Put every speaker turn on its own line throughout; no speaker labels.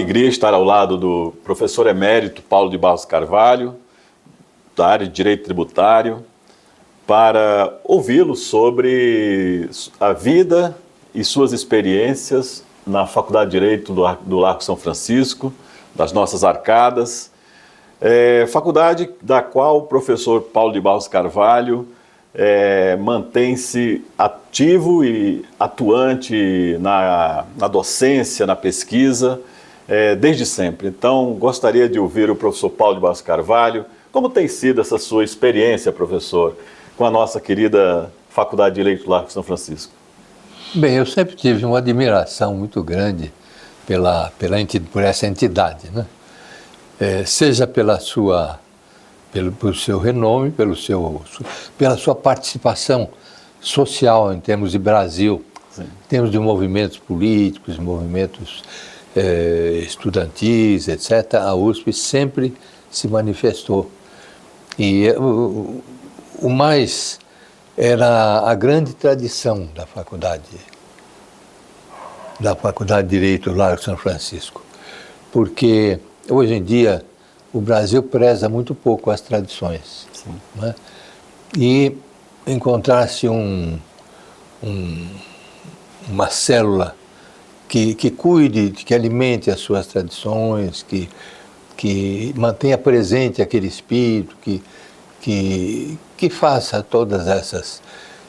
alegria estar ao lado do professor emérito Paulo de Barros Carvalho, da área de Direito Tributário, para ouvi-lo sobre a vida e suas experiências na Faculdade de Direito do Largo São Francisco, das nossas arcadas, faculdade da qual o professor Paulo de Barros Carvalho mantém-se ativo e atuante na docência, na pesquisa, desde sempre. Então, gostaria de ouvir o professor Paulo de Barros Carvalho. Como tem sido essa sua experiência, professor, com a nossa querida Faculdade de Direito do Largo São Francisco?
Bem, eu sempre tive uma admiração muito grande por essa entidade, né? Seja pelo seu renome, pela sua participação social em termos de Brasil, sim, em termos de movimentos políticos, movimentos estudantis, etc. A USP sempre se manifestou. E o mais era a grande tradição da Faculdade de Direito do Largo São Francisco, porque hoje em dia o Brasil preza muito pouco as tradições, né? E encontrar-se uma célula que cuide, que alimente as suas tradições, que mantenha presente aquele espírito, que faça todas essas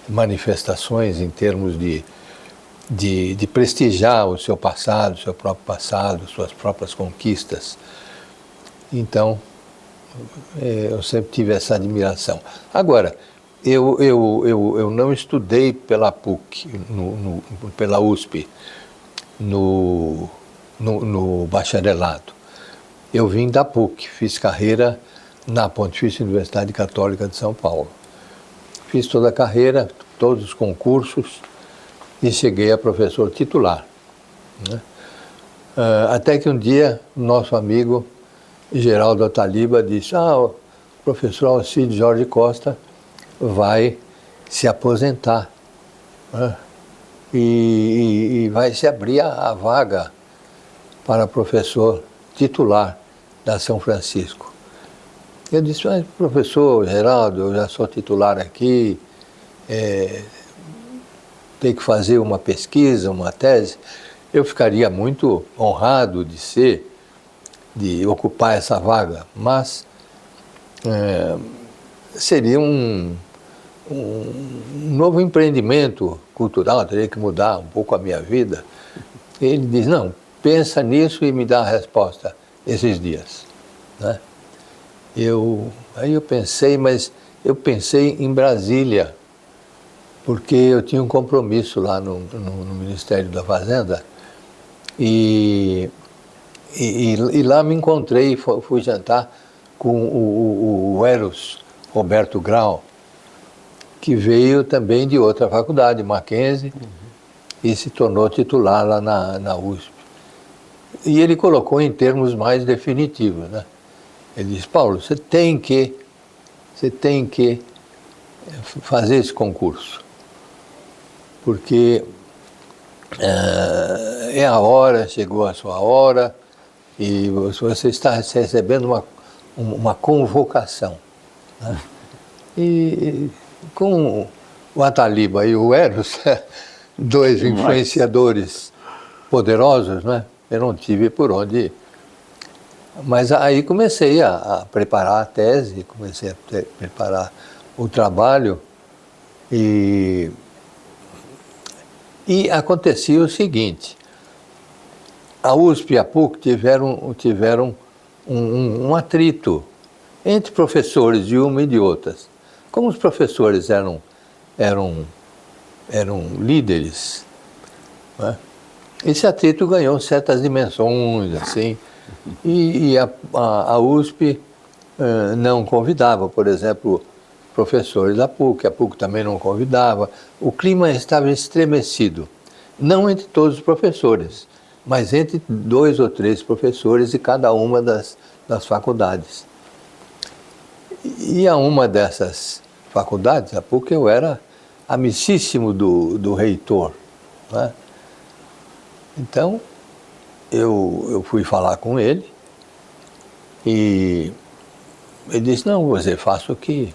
manifestações em termos de prestigiar o seu passado, o seu próprio passado, suas próprias conquistas. Então, eu sempre tive essa admiração. Agora, eu não estudei pela PUC, pela USP, no bacharelado. Eu vim da PUC, fiz carreira na Pontifícia Universidade Católica de São Paulo. Fiz toda a carreira, todos os concursos e cheguei a professor titular, né? Até que um dia, nosso amigo Geraldo Ataliba disse: o professor Alcide Jorge Costa vai se aposentar, né? E vai se abrir a vaga para professor titular da São Francisco. Eu disse: mas professor Geraldo, eu já sou titular aqui, tem que fazer uma pesquisa, uma tese. Eu ficaria muito honrado de ocupar essa vaga, mas seria um novo empreendimento cultural, teria que mudar um pouco a minha vida. Ele diz: não, pensa nisso e me dá a resposta esses dias, né? Aí eu pensei, mas eu pensei em Brasília, porque eu tinha um compromisso lá no Ministério da Fazenda e lá me encontrei, fui jantar com o Eros Roberto Grau, que veio também de outra faculdade, Mackenzie, e se tornou titular lá na USP. E ele colocou em termos mais definitivos, né? Ele disse: Paulo, você tem que fazer esse concurso, porque é a hora, chegou a sua hora, e você está recebendo uma convocação, né? E com o Ataliba e o Eros, dois influenciadores poderosos, né? Eu não tive por onde. Mas aí comecei a preparar a tese, comecei a preparar o trabalho e acontecia o seguinte: a USP e a PUC tiveram um atrito entre professores de uma e de outras. Como os professores eram líderes, né? Esse atrito ganhou certas dimensões, assim, e a USP não convidava, por exemplo, professores da PUC, a PUC também não convidava. O clima estava estremecido, não entre todos os professores, mas entre 2 ou 3 professores de cada uma das faculdades. E a uma dessas faculdades, a PUC, eu era amicíssimo do reitor, né? Então, eu fui falar com ele e ele disse, não, você faça o que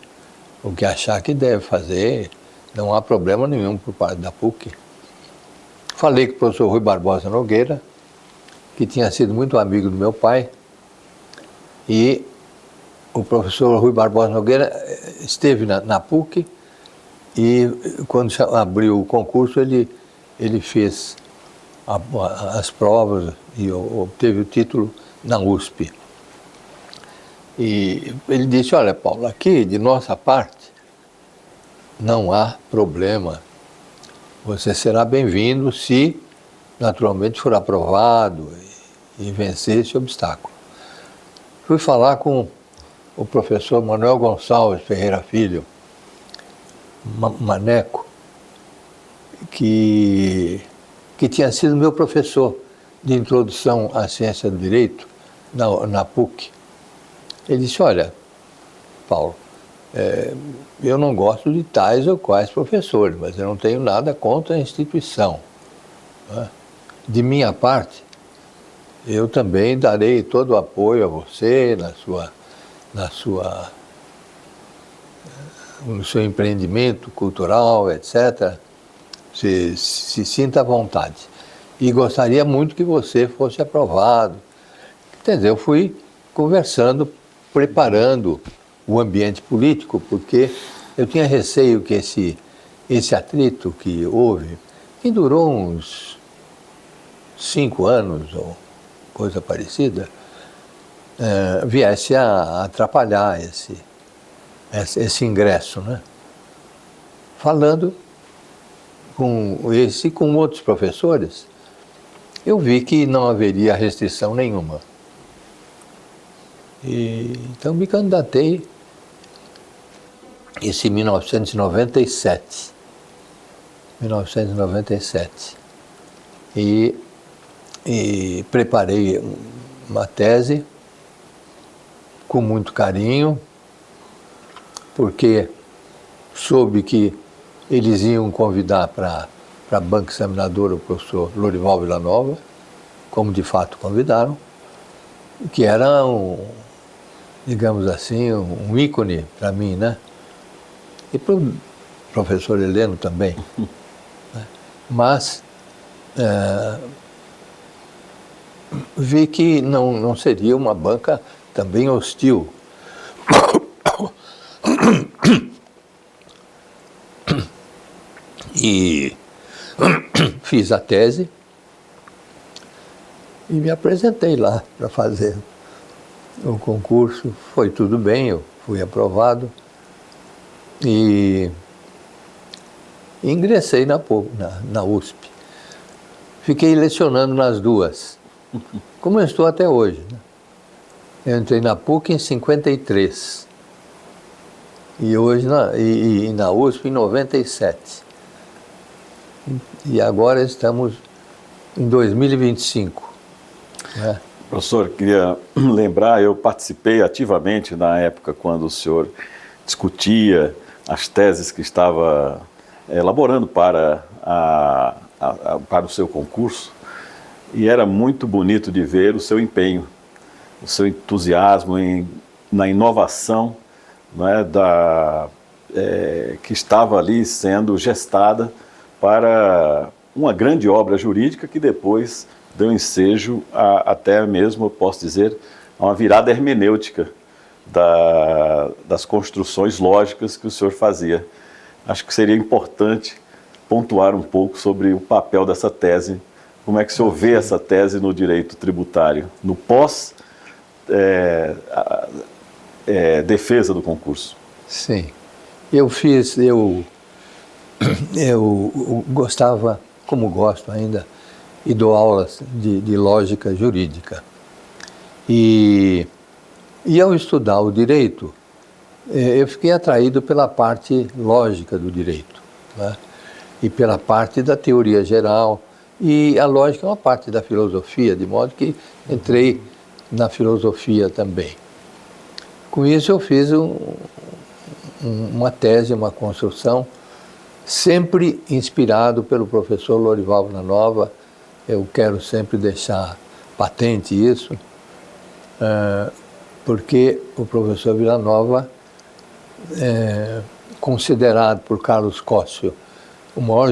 achar que deve fazer, não há problema nenhum por parte da PUC. Falei com o professor Rui Barbosa Nogueira, que tinha sido muito amigo do meu pai, e o professor Rui Barbosa Nogueira esteve na PUC e quando abriu o concurso ele fez as provas e obteve o título na USP. E ele disse, olha Paulo, aqui de nossa parte não há problema, você será bem-vindo se naturalmente for aprovado e vencer esse obstáculo. Fui falar com o professor Manuel Gonçalves Ferreira Filho, Maneco, que tinha sido meu professor de introdução à ciência do direito na PUC. Ele disse, olha, Paulo, eu não gosto de tais ou quais professores, mas eu não tenho nada contra a instituição. Né? De minha parte, eu também darei todo o apoio a você no seu empreendimento cultural, etc. Se sinta à vontade. E gostaria muito que você fosse aprovado. Entendeu? Eu fui conversando, preparando o ambiente político, porque eu tinha receio que esse atrito que houve, que durou uns 5 anos ou coisa parecida, viesse a atrapalhar esse ingresso, né? Falando com outros professores, eu vi que não haveria restrição nenhuma. E então me candidatei em 1997. E preparei uma tese com muito carinho, porque soube que eles iam convidar para a banca examinadora o professor Lorival Villanova, como de fato convidaram, que era digamos assim, um ícone para mim, né? E para o professor Heleno também. Né? Mas vi que não seria uma banca também hostil. E fiz a tese e me apresentei lá para fazer o concurso. Foi tudo bem, eu fui aprovado e ingressei na USP. Fiquei lecionando nas duas, como eu estou até hoje. Né? Eu entrei na PUC em 53 e hoje na USP em 97. E agora estamos em 2025. Né?
Professor, queria lembrar, eu participei ativamente na época quando o senhor discutia as teses que estava elaborando para o seu concurso, e era muito bonito de ver o seu empenho, o seu entusiasmo na inovação, né, que estava ali sendo gestada para uma grande obra jurídica que depois deu ensejo até mesmo, eu posso dizer, a uma virada hermenêutica das construções lógicas que o senhor fazia. Acho que seria importante pontuar um pouco sobre o papel dessa tese. Como é que o senhor vê essa tese no direito tributário, no defesa do concurso?
Sim. Eu gostava, como gosto ainda, e dou aulas de lógica jurídica. E ao estudar o direito, eu fiquei atraído pela parte lógica do direito, né? E pela parte da teoria geral, e a lógica é uma parte da filosofia, de modo que entrei na filosofia também. Com isso eu fiz uma tese, uma construção, sempre inspirado pelo professor Lorival Villanova. Eu quero sempre deixar patente isso, porque o professor Villanova é considerado por Carlos Cóssio o maior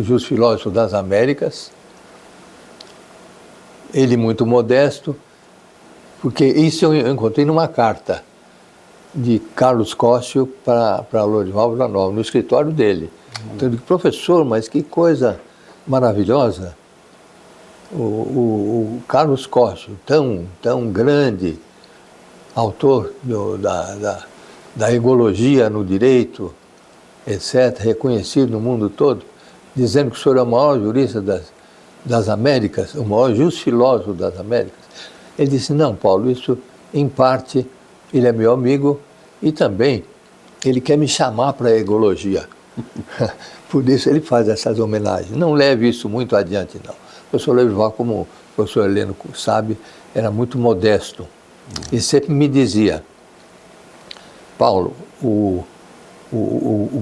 jusfilósofo das Américas. Ele muito modesto, porque isso eu encontrei numa carta de Carlos Cóssio para Lorival Villanova, no escritório dele. Então eu digo, professor, mas que coisa maravilhosa, o Carlos Cóssio, tão grande, autor da egologia no direito, etc., reconhecido no mundo todo, dizendo que o senhor é o maior jurista das Américas, o maior jusfilósofo das Américas. Ele disse, não, Paulo, isso, em parte, ele é meu amigo e também ele quer me chamar para a egologia. Por isso ele faz essas homenagens. Não leve isso muito adiante, não. O professor Lorival, como o professor Heleno sabe, era muito modesto. E sempre me dizia, Paulo, o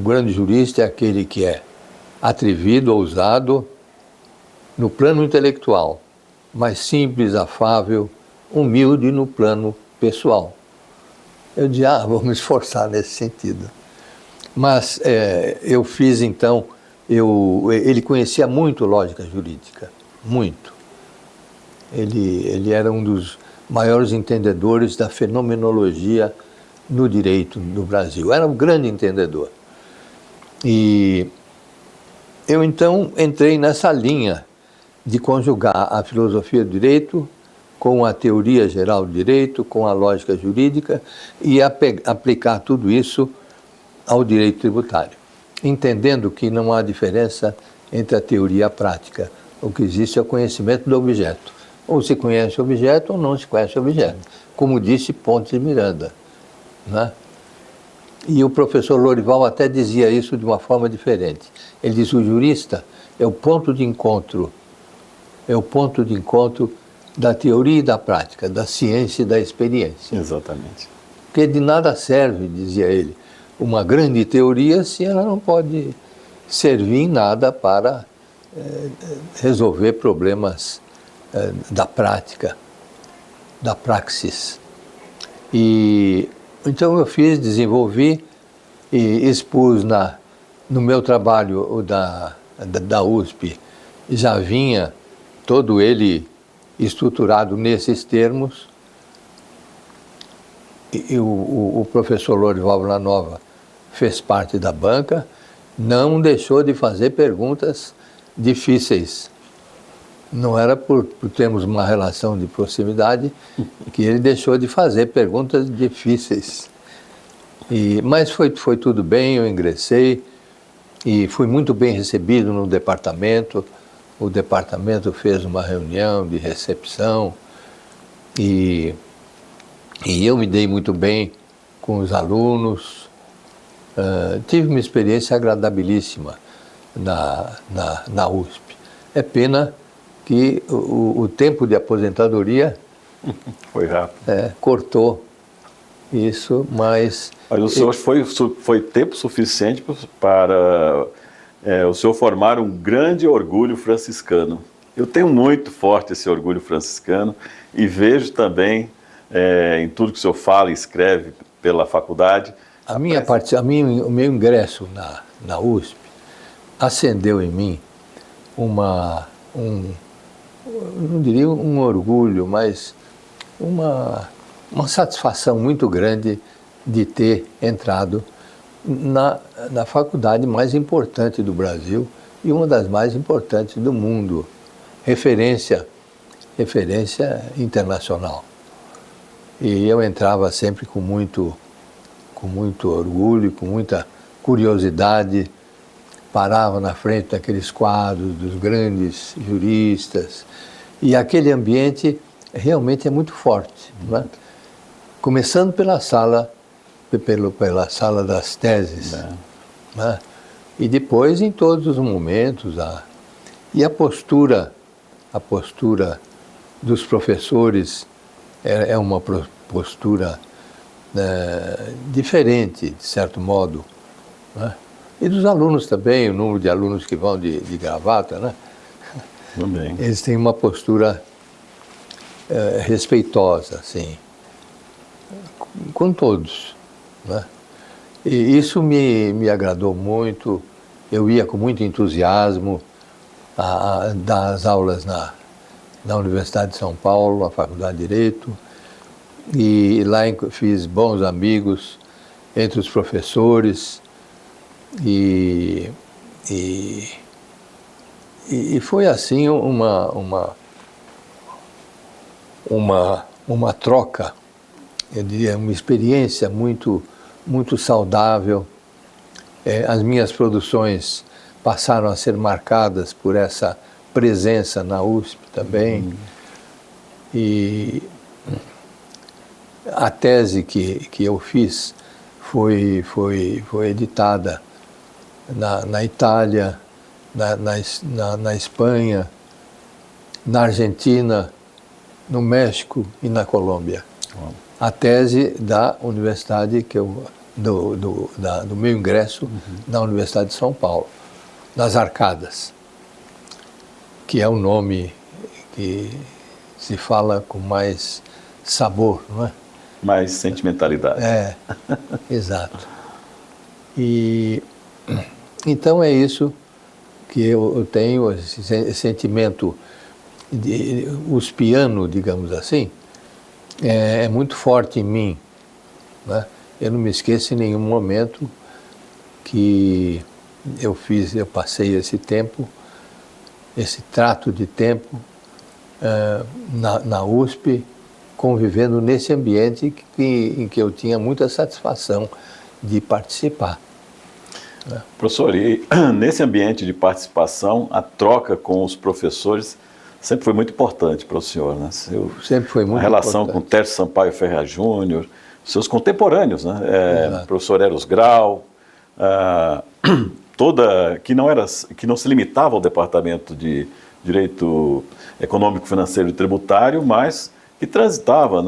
grande jurista é aquele que é atrevido, ousado, no plano intelectual, mas simples, afável, humilde no plano pessoal. Eu disse, vou me esforçar nesse sentido. Mas eu fiz então, ele conhecia muito lógica jurídica, muito. Ele era um dos maiores entendedores da fenomenologia no direito no Brasil. Era um grande entendedor. E eu então entrei nessa linha de conjugar a filosofia do direito com a teoria geral do direito, com a lógica jurídica e aplicar tudo isso ao direito tributário, entendendo que não há diferença entre a teoria e a prática. O que existe é o conhecimento do objeto. Ou se conhece o objeto ou não se conhece o objeto, como disse Pontes de Miranda, né? E o professor Lorival até dizia isso de uma forma diferente. Ele diz, o jurista é o ponto de encontro da teoria e da prática, da ciência e da experiência.
Exatamente.
Porque de nada serve, dizia ele, uma grande teoria se ela não pode servir em nada para resolver problemas da prática, da praxis. E então eu desenvolvi e expus no meu trabalho da USP, já vinha todo ele estruturado nesses termos, e o professor Lorival Villanova fez parte da banca, não deixou de fazer perguntas difíceis. Não era por termos uma relação de proximidade que ele deixou de fazer perguntas difíceis. Mas foi tudo bem, eu ingressei e fui muito bem recebido no departamento. O departamento fez uma reunião de recepção e eu me dei muito bem com os alunos. Tive uma experiência agradabilíssima na USP. É pena que o tempo de aposentadoria
foi rápido.
Cortou isso, mas...
Mas o senhor foi tempo suficiente para o senhor formar um grande orgulho franciscano. Eu tenho muito forte esse orgulho franciscano e vejo também em tudo que o senhor fala e escreve pela faculdade.
O meu ingresso na USP acendeu em mim não diria um orgulho, mas uma satisfação muito grande de ter entrado na faculdade mais importante do Brasil e uma das mais importantes do mundo, referência internacional. E eu entrava sempre com muito orgulho, com muita curiosidade, parava na frente daqueles quadros dos grandes juristas, e aquele ambiente realmente é muito forte, né? Começando pela sala das teses, né? E depois em todos os momentos, e a postura dos professores é uma postura diferente, de certo modo, né? E dos alunos também, o número de alunos que vão de gravata, né?
Também.
Eles têm uma postura respeitosa, assim, com todos, né? E isso me agradou muito. Eu ia com muito entusiasmo dar as aulas na Universidade de São Paulo, na Faculdade de Direito, e lá fiz bons amigos entre os professores, e foi assim uma troca, eu diria, uma experiência muito saudável. As minhas produções passaram a ser marcadas por essa presença na USP também. E a tese que eu fiz foi editada na Itália, na Espanha, na Argentina, no México e na Colômbia. A tese da universidade do meu ingresso na Universidade de São Paulo, nas Arcadas, que é um nome que se fala com mais sabor, não é?
Mais sentimentalidade.
Exato. E então é isso que eu tenho, esse sentimento uspiano, digamos assim, é muito forte em mim, né? Eu não me esqueço em nenhum momento que eu passei esse tempo, esse trato de tempo na USP, convivendo nesse ambiente em que eu tinha muita satisfação de participar.
Professor, e nesse ambiente de participação, a troca com os professores sempre foi muito importante para o senhor, né?
Sempre foi muito importante.
A relação com Tércio Sampaio Ferreira Júnior, seus contemporâneos, né? Professor Eros Grau, que não se limitava ao departamento de Direito Econômico, Financeiro e Tributário, mas que transitava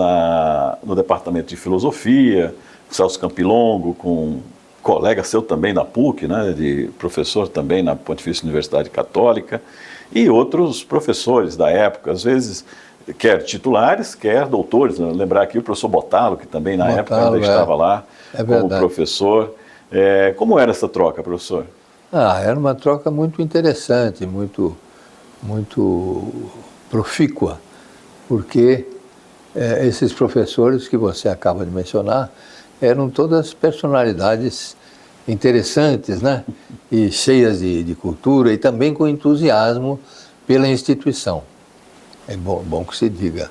no departamento de Filosofia, Celso Campilongo, com colega seu também na PUC, né, de professor também na Pontifícia Universidade Católica, e outros professores da época, às vezes, quer titulares, quer doutores. Lembrar aqui o professor Botalo, que também na época ainda estava lá como professor. Como era essa troca, professor?
Era uma troca muito interessante, muito profícua, porque esses professores que você acaba de mencionar eram todas personalidades interessantes, né? E cheias de cultura e também com entusiasmo pela instituição. É bom que se diga.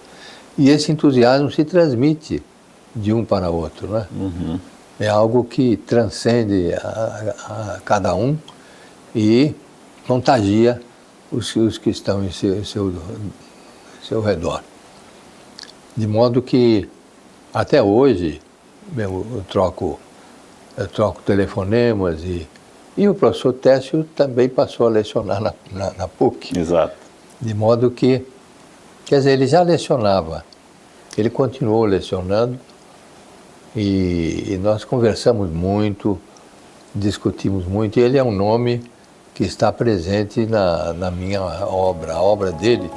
E esse entusiasmo se transmite de um para outro, né? É algo que transcende a cada um e contagia os que estão em seu redor. De modo que, até hoje, eu troco telefonemas e o professor Técio também passou a lecionar na PUC.
Exato.
De modo que, quer dizer, ele já lecionava, ele continuou lecionando e nós conversamos muito, discutimos muito, e ele é um nome que está presente na minha obra. A obra dele